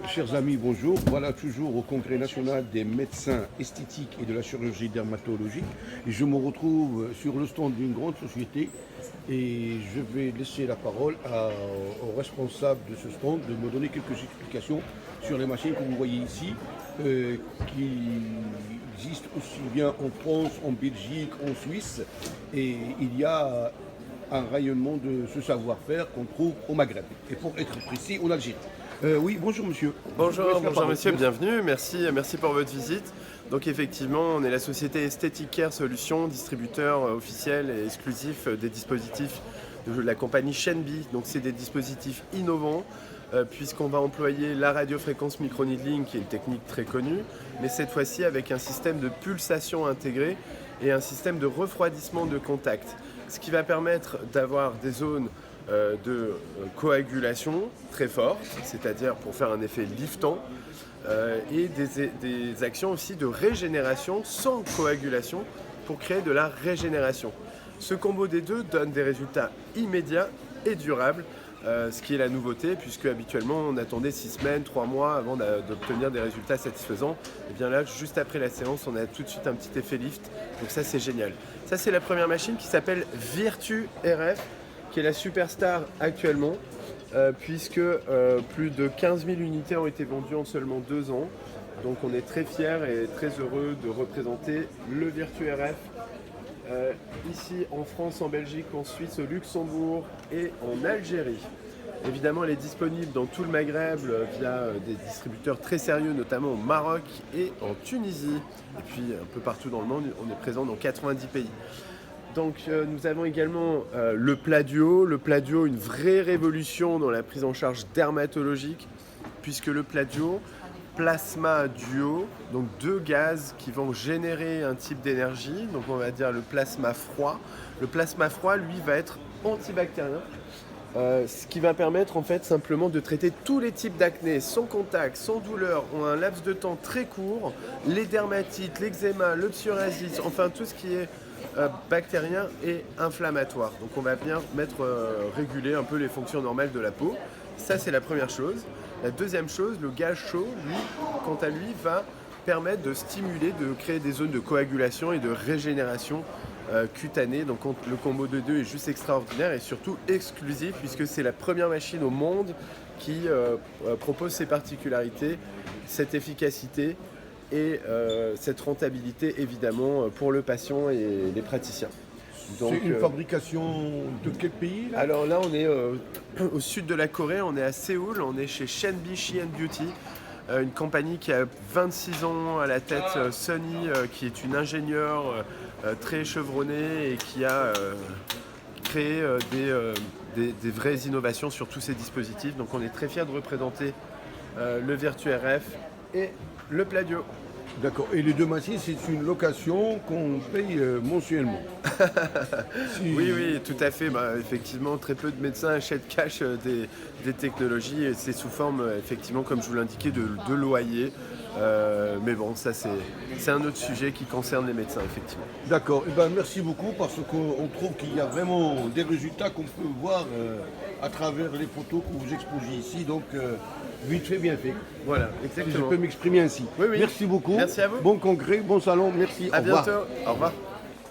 Chers amis, bonjour. Voilà toujours au Congrès national des médecins esthétiques et de la chirurgie dermatologique. Et je me retrouve sur le stand d'une grande société et je vais laisser la parole au responsable de ce stand de me donner quelques explications sur les machines que vous voyez ici, qui existent aussi bien en France, en Belgique, en Suisse. Et il y a un rayonnement de ce savoir-faire qu'on trouve au Maghreb, et pour être précis, en Algérie. Oui, bonjour monsieur. Bonjour monsieur, bienvenue, merci pour votre visite. Donc effectivement, on est la société Aesthetic Care Solutions, distributeur officiel et exclusif des dispositifs de la compagnie Shenbi. Donc c'est des dispositifs innovants, puisqu'on va employer la radiofréquence microneedling, qui est une technique très connue, mais cette fois-ci avec un système de pulsation intégré et un système de refroidissement de contact. Ce qui va permettre d'avoir des zones de coagulation très fortes, c'est-à-dire pour faire un effet liftant, et des actions aussi de régénération sans coagulation pour créer de la régénération. Ce combo des deux donne des résultats immédiats et durables, ce qui est la nouveauté, puisque habituellement on attendait 6 semaines, 3 mois avant d'obtenir des résultats satisfaisants. Et bien là, juste après la séance, on a tout de suite un petit effet lift, donc ça c'est génial. Ça c'est la première machine qui s'appelle Virtue RF, qui est la superstar actuellement, puisque plus de 15 000 unités ont été vendues en seulement 2 ans. Donc on est très fiers et très heureux de représenter le Virtue RF ici en France, en Belgique, en Suisse, au Luxembourg et en Algérie. Évidemment, elle est disponible dans tout le Maghreb via des distributeurs très sérieux, notamment au Maroc et en Tunisie. Et puis un peu partout dans le monde, on est présent dans 90 pays. Donc nous avons également le Pladuo. Le Pladuo, une vraie révolution dans la prise en charge dermatologique, puisque le Pladuo, plasma duo, donc 2 gaz qui vont générer un type d'énergie, donc on va dire le plasma froid. Le plasma froid, lui, va être antibactérien, ce qui va permettre en fait simplement de traiter tous les types d'acné sans contact, sans douleur, en un laps de temps très court, les dermatites, l'eczéma, le psoriasis, enfin tout ce qui est bactérien et inflammatoire. Donc on va bien réguler un peu les fonctions normales de la peau. Ça c'est la première chose. La deuxième chose, le gaz chaud, lui, quant à lui, va permettre de stimuler, de créer des zones de coagulation et de régénération cutanée. Donc le combo de deux est juste extraordinaire et surtout exclusif, puisque c'est la première machine au monde qui propose ces particularités, cette efficacité et cette rentabilité évidemment pour le patient et les praticiens. Donc, c'est une fabrication de quel pays là? Alors là, on est au sud de la Corée, on est à Séoul, on est chez Shenbi She Beauty, une compagnie qui a 26 ans à la tête, Sunny, qui est une ingénieure très chevronnée et qui a créé des vraies innovations sur tous ces dispositifs. Donc on est très fiers de représenter le Virtue RF et le Pladuo. D'accord. Et les 2 machines, c'est une location qu'on paye mensuellement. Oui, tout à fait. Effectivement, très peu de médecins achètent cash des technologies et c'est sous forme, effectivement, comme je vous l'indiquais, de loyer. Mais bon, ça c'est un autre sujet qui concerne les médecins, effectivement. D'accord. Merci beaucoup, parce qu'on trouve qu'il y a vraiment des résultats qu'on peut voir à travers les photos que vous exposez ici. Donc, vite fait, bien fait. Voilà, exactement. Si je peux m'exprimer ainsi. Oui. Merci beaucoup. Merci à vous. Bon congrès, bon salon. Merci. À bientôt. Au revoir.